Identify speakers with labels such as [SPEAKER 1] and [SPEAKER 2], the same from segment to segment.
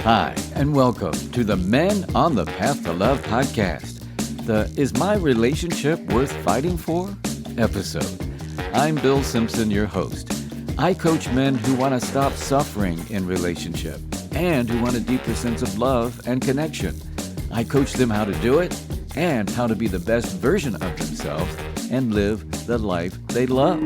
[SPEAKER 1] Hi, and welcome to the Men on the Path to Love podcast, the Is My Relationship Worth Fighting For episode. I'm Bill Simpson, your host. I coach men who want to stop suffering in relationship and who want a deeper sense of love and connection. I coach them how to do it and how to be the best version of themselves and live the life they love.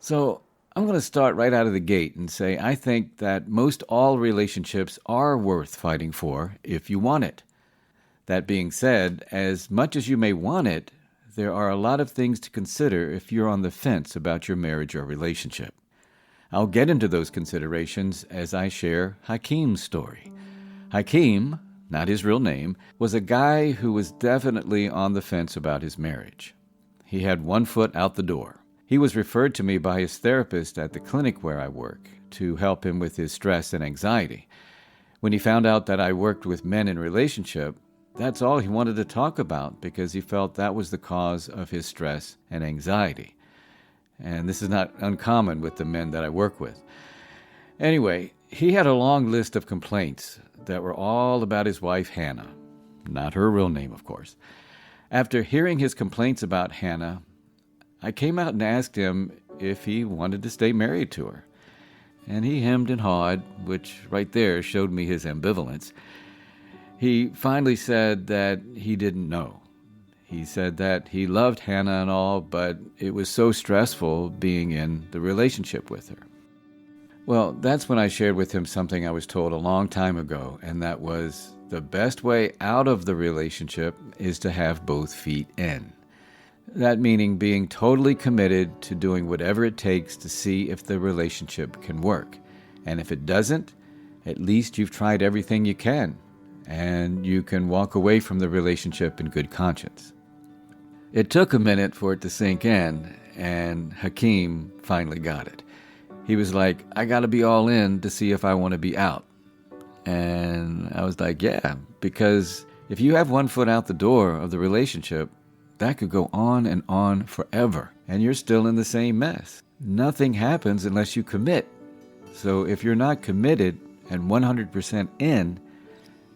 [SPEAKER 1] So, I'm going to start right out of the gate and say I think that most all relationships are worth fighting for if you want it. That being said, as much as you may want it, there are a lot of things to consider if you're on the fence about your marriage or relationship. I'll get into those considerations as I share Hakeem's story. Hakeem, not his real name, was a guy who was definitely on the fence about his marriage. He had one foot out the door. He was referred to me by his therapist at the clinic where I work to help him with his stress and anxiety. When he found out that I worked with men in relationship, that's all he wanted to talk about because he felt that was the cause of his stress and anxiety. And this is not uncommon with the men that I work with. Anyway, he had a long list of complaints that were all about his wife, Hannah. Not her real name, of course. After hearing his complaints about Hannah, I came out and asked him if he wanted to stay married to her. And he hemmed and hawed, which right there showed me his ambivalence. He finally said that he didn't know. He said that he loved Hannah and all, but it was so stressful being in the relationship with her. Well, that's when I shared with him something I was told a long time ago, and that was the best way out of the relationship is to have both feet in. That meaning being totally committed to doing whatever it takes to see if the relationship can work. And if it doesn't, at least you've tried everything you can, and you can walk away from the relationship in good conscience. It took a minute for it to sink in, and Hakeem finally got it. He was like, I got to be all in to see if I want to be out. And I was like, yeah, because if you have one foot out the door of the relationship, that could go on and on forever, and you're still in the same mess. Nothing happens unless you commit. So if you're not committed and 100% in,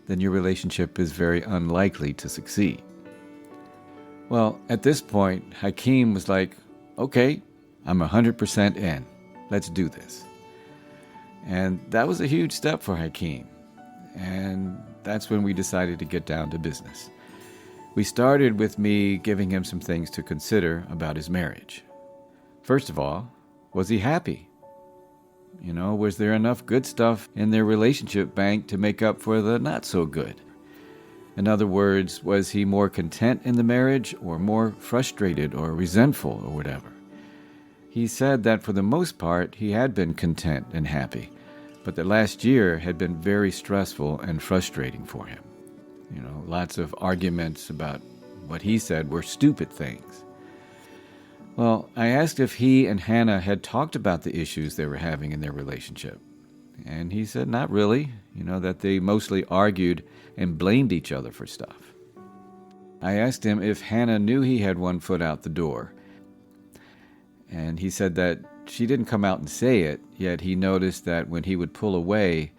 [SPEAKER 1] then your relationship is very unlikely to succeed. Well, at this point, Hakeem was like, okay, I'm 100% in. Let's do this. And that was a huge step for Hakeem. And that's when we decided to get down to business. We started with me giving him some things to consider about his marriage. First of all, was he happy? Was there enough good stuff in their relationship bank to make up for the not so good? In other words, was he more content in the marriage or more frustrated or resentful or whatever? He said that for the most part, he had been content and happy, but the last year had been very stressful and frustrating for him. Lots of arguments about what he said were stupid things. Well, I asked if he and Hannah had talked about the issues they were having in their relationship. And he said not really, that they mostly argued and blamed each other for stuff. I asked him if Hannah knew he had one foot out the door. And he said that she didn't come out and say it, yet he noticed that when he would pull away,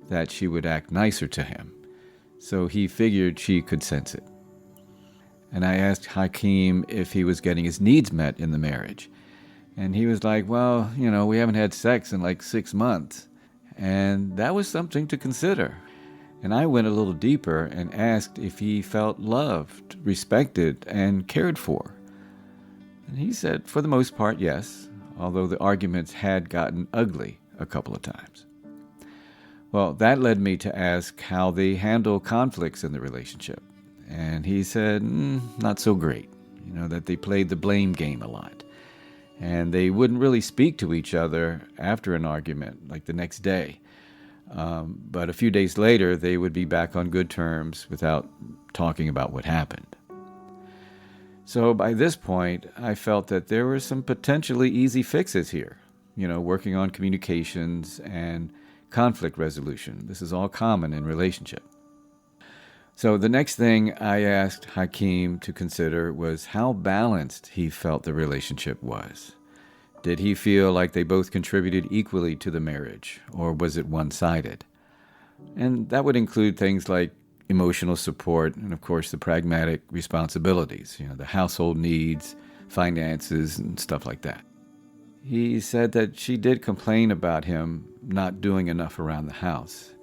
[SPEAKER 1] that she would act nicer to him. So he figured she could sense it. And I asked Hakeem if he was getting his needs met in the marriage. And he was like, well, we haven't had sex in like 6 months. And that was something to consider. And I went a little deeper and asked if he felt loved, respected, and cared for. And he said, for the most part, yes, although the arguments had gotten ugly a couple of times. Well, that led me to ask how they handle conflicts in the relationship. And he said, not so great, that they played the blame game a lot. And they wouldn't really speak to each other after an argument, like the next day. But a few days later, they would be back on good terms without talking about what happened. So by this point, I felt that there were some potentially easy fixes here, working on communications and conflict resolution. This is all common in relationship. So the next thing I asked Hakeem to consider was how balanced he felt the relationship was. Did he feel like they both contributed equally to the marriage, or was it one-sided? And that would include things like emotional support and, of course, the pragmatic responsibilities, the household needs, finances, and stuff like that. He said that she did complain about him not doing enough around the house,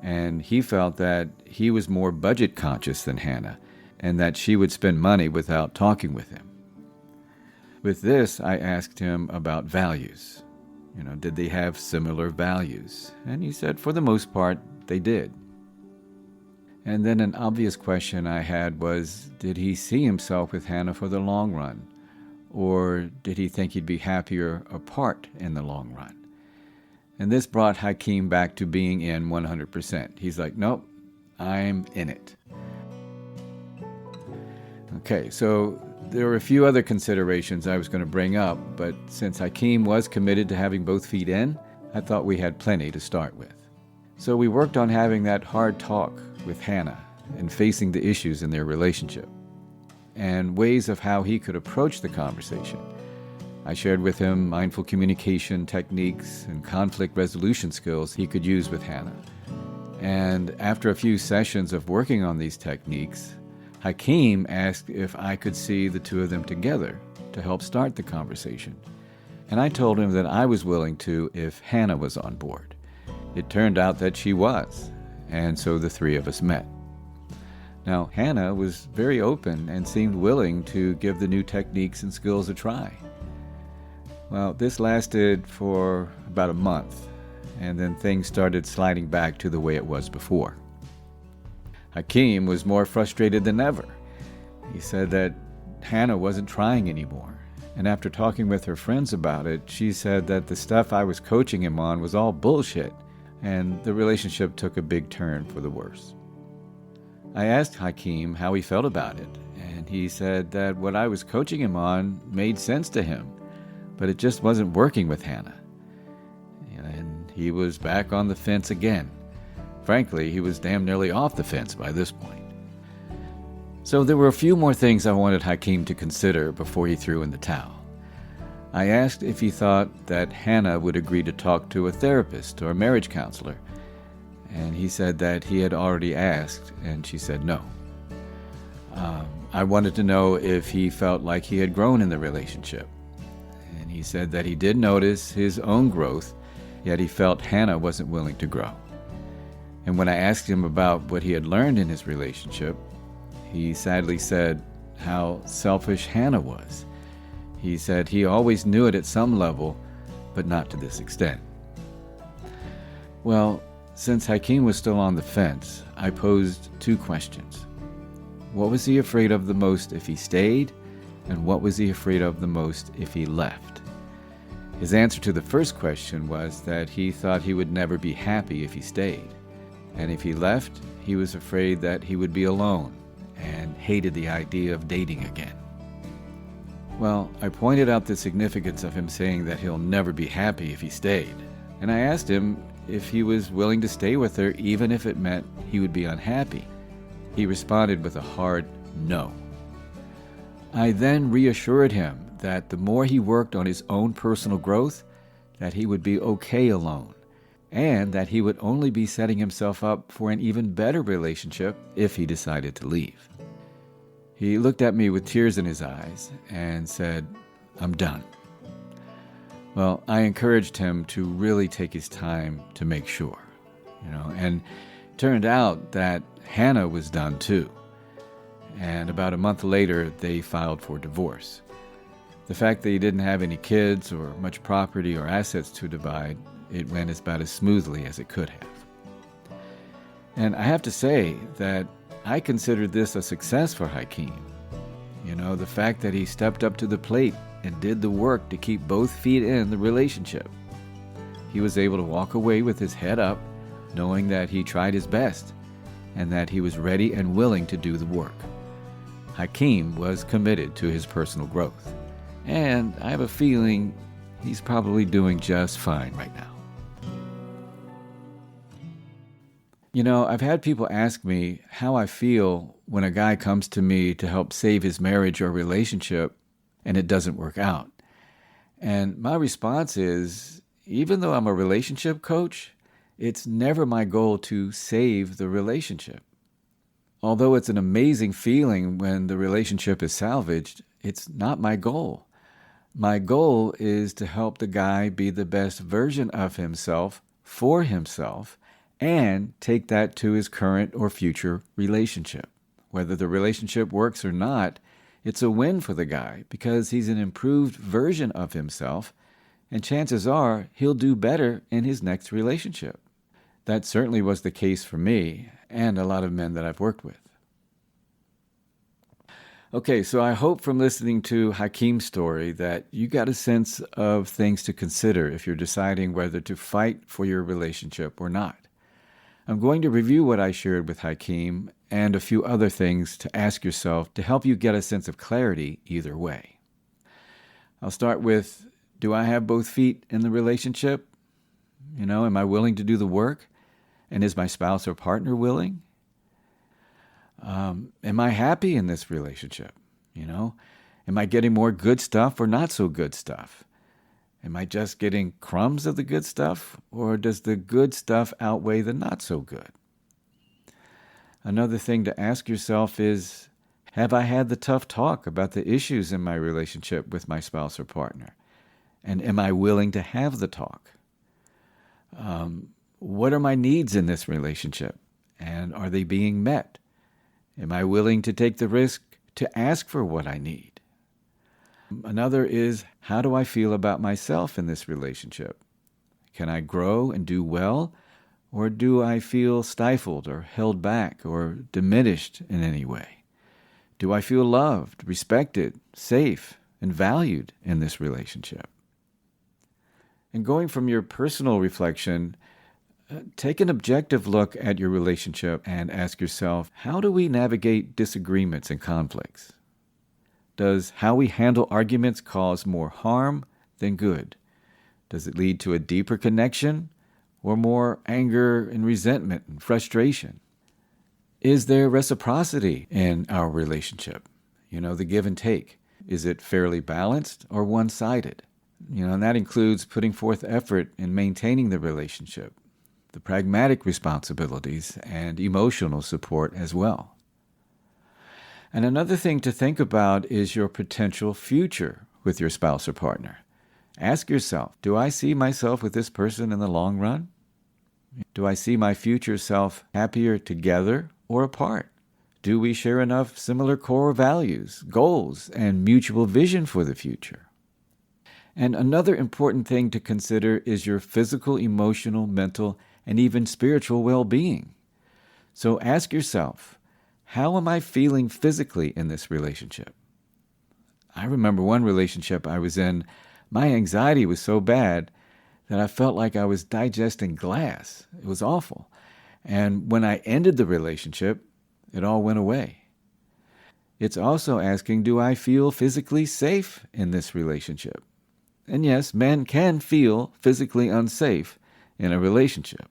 [SPEAKER 1] and he felt that he was more budget conscious than Hannah, and that she would spend money without talking with him. With this, I asked him about values. Did they have similar values? And he said, for the most part, they did. And then an obvious question I had was, did he see himself with Hannah for the long run? Or did he think he'd be happier apart in the long run? And this brought Hakeem back to being in 100%. He's like, nope, I'm in it. Okay, so there were a few other considerations I was going to bring up, but since Hakeem was committed to having both feet in, I thought we had plenty to start with. So we worked on having that hard talk with Hannah and facing the issues in their relationship, and ways of how he could approach the conversation. I shared with him mindful communication techniques and conflict resolution skills he could use with Hannah. And after a few sessions of working on these techniques, Hakeem asked if I could see the two of them together to help start the conversation. And I told him that I was willing to if Hannah was on board. It turned out that she was, and so the three of us met. Now, Hannah was very open and seemed willing to give the new techniques and skills a try. Well, this lasted for about a month, and then things started sliding back to the way it was before. Hakeem was more frustrated than ever. He said that Hannah wasn't trying anymore, and after talking with her friends about it, she said that the stuff I was coaching him on was all bullshit, and the relationship took a big turn for the worse. I asked Hakeem how he felt about it, and he said that what I was coaching him on made sense to him, but it just wasn't working with Hannah. And he was back on the fence again. Frankly, he was damn nearly off the fence by this point. So there were a few more things I wanted Hakeem to consider before he threw in the towel. I asked if he thought that Hannah would agree to talk to a therapist or a marriage counselor, and he said that he had already asked, and she said no. I wanted to know if he felt like he had grown in the relationship, and he said that he did notice his own growth, yet he felt Hannah wasn't willing to grow. And when I asked him about what he had learned in his relationship, he sadly said how selfish Hannah was. He said he always knew it at some level, but not to this extent. Well, since Hakeem was still on the fence, I posed two questions. What was he afraid of the most if he stayed, and what was he afraid of the most if he left? His answer to the first question was that he thought he would never be happy if he stayed. And if he left, he was afraid that he would be alone and hated the idea of dating again. Well, I pointed out the significance of him saying that he'll never be happy if he stayed, and I asked him if he was willing to stay with her even if it meant he would be unhappy. He responded with a hard no. I then reassured him that the more he worked on his own personal growth, that he would be okay alone, and that he would only be setting himself up for an even better relationship if he decided to leave. He looked at me with tears in his eyes and said, "I'm done." Well, I encouraged him to really take his time to make sure, and it turned out that Hannah was done too. And about a month later, they filed for divorce. The fact that he didn't have any kids or much property or assets to divide, it went about as smoothly as it could have. And I have to say that I considered this a success for Hakeem. The fact that he stepped up to the plate and did the work to keep both feet in the relationship. He was able to walk away with his head up, knowing that he tried his best and that he was ready and willing to do the work. Hakeem was committed to his personal growth, and I have a feeling he's probably doing just fine right now. I've had people ask me how I feel when a guy comes to me to help save his marriage or relationship and it doesn't work out. And my response is, even though I'm a relationship coach, it's never my goal to save the relationship. Although it's an amazing feeling when the relationship is salvaged, it's not my goal. My goal is to help the guy be the best version of himself for himself and take that to his current or future relationship. Whether the relationship works or not, it's a win for the guy because he's an improved version of himself, and chances are he'll do better in his next relationship. That certainly was the case for me and a lot of men that I've worked with. Okay, so I hope from listening to Hakeem's story that you got a sense of things to consider if you're deciding whether to fight for your relationship or not. I'm going to review what I shared with Hakeem and a few other things to ask yourself to help you get a sense of clarity either way. I'll start with, do I have both feet in the relationship? Am I willing to do the work? And is my spouse or partner willing? Am I happy in this relationship? Am I getting more good stuff or not so good stuff? Am I just getting crumbs of the good stuff, or does the good stuff outweigh the not so good? Another thing to ask yourself is, have I had the tough talk about the issues in my relationship with my spouse or partner? And am I willing to have the talk? What are my needs in this relationship? And are they being met? Am I willing to take the risk to ask for what I need? Another is, how do I feel about myself in this relationship? Can I grow and do well? Or do I feel stifled or held back or diminished in any way? Do I feel loved, respected, safe, and valued in this relationship? And going from your personal reflection, take an objective look at your relationship and ask yourself, how do we navigate disagreements and conflicts? Does how we handle arguments cause more harm than good? Does it lead to a deeper connection or more anger and resentment and frustration? Is there reciprocity in our relationship? The give and take. Is it fairly balanced or one-sided? And that includes putting forth effort in maintaining the relationship, the pragmatic responsibilities, and emotional support as well. And another thing to think about is your potential future with your spouse or partner. Ask yourself, do I see myself with this person in the long run? Do I see my future self happier together or apart? Do we share enough similar core values, goals, and mutual vision for the future? And another important thing to consider is your physical, emotional, mental, and even spiritual well-being. So ask yourself, how am I feeling physically in this relationship? I remember one relationship I was in, my anxiety was so bad that I felt like I was digesting glass. It was awful. And when I ended the relationship, it all went away. It's also asking, do I feel physically safe in this relationship? And yes, men can feel physically unsafe in a relationship.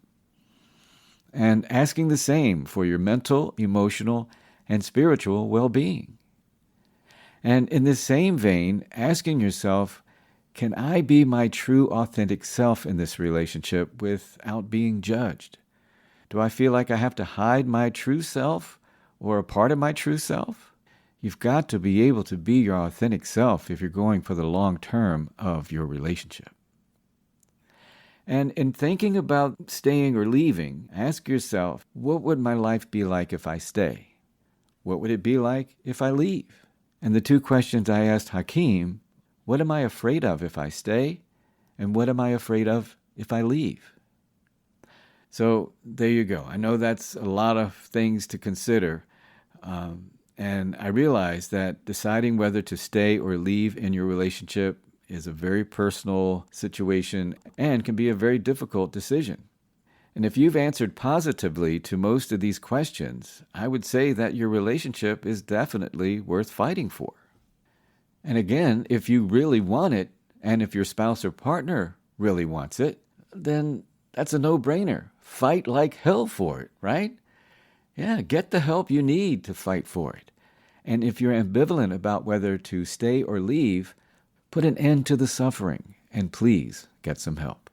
[SPEAKER 1] And asking the same for your mental, emotional, and spiritual well-being. And in this same vein, asking yourself, can I be my true, authentic self in this relationship without being judged? Do I feel like I have to hide my true self or a part of my true self? You've got to be able to be your authentic self if you're going for the long term of your relationship. And in thinking about staying or leaving, ask yourself, what would my life be like if I stay? What would it be like if I leave? And the two questions I asked Hakeem, what am I afraid of if I stay? And what am I afraid of if I leave? So there you go. I know that's a lot of things to consider. And I realize that deciding whether to stay or leave in your relationship is a very personal situation and can be a very difficult decision. And if you've answered positively to most of these questions, I would say that your relationship is definitely worth fighting for. And again, if you really want it, and if your spouse or partner really wants it, then that's a no-brainer. Fight like hell for it, right? Yeah, get the help you need to fight for it. And if you're ambivalent about whether to stay or leave, Put an end to the suffering, and please get some help.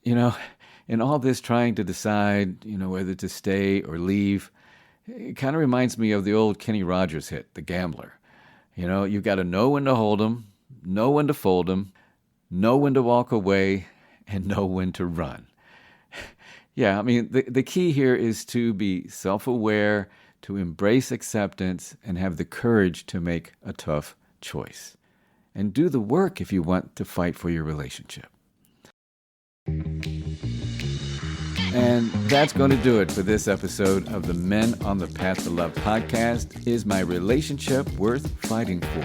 [SPEAKER 1] You know, in all this trying to decide, whether to stay or leave, it kind of reminds me of the old Kenny Rogers hit, The Gambler. You've got to know when to hold 'em, know when to fold 'em, know when to walk away, and know when to run. Yeah, I mean, the key here is to be self-aware, to embrace acceptance, and have the courage to make a tough choice. And do the work if you want to fight for your relationship. And that's going to do it for this episode of the Men on the Path to Love podcast. Is my relationship worth fighting for?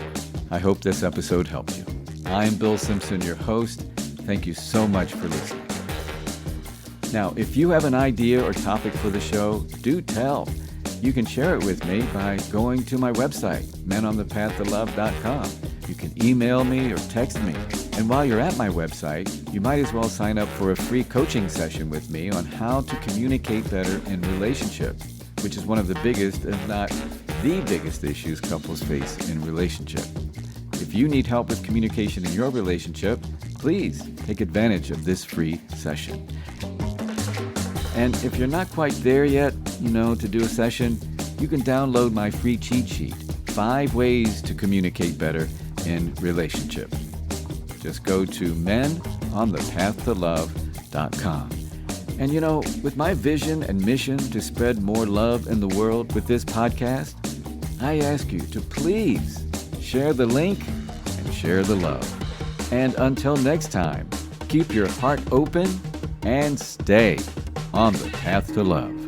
[SPEAKER 1] I hope this episode helped you. I'm Bill Simpson, your host. Thank you so much for listening. Now, if you have an idea or topic for the show, do tell. You can share it with me by going to my website, menonthepathtolove.com. You can email me or text me. And while you're at my website, you might as well sign up for a free coaching session with me on how to communicate better in relationships, which is one of the biggest, if not the biggest issues couples face in relationship. If you need help with communication in your relationship, please take advantage of this free session. And if you're not quite there yet, to do a session, you can download my free cheat sheet, 5 ways to communicate better in relationship. Just go to menonthepathtolove.com. And with my vision and mission to spread more love in the world with this podcast, I ask you to please share the link and share the love. And until next time, keep your heart open and stay on the path to love.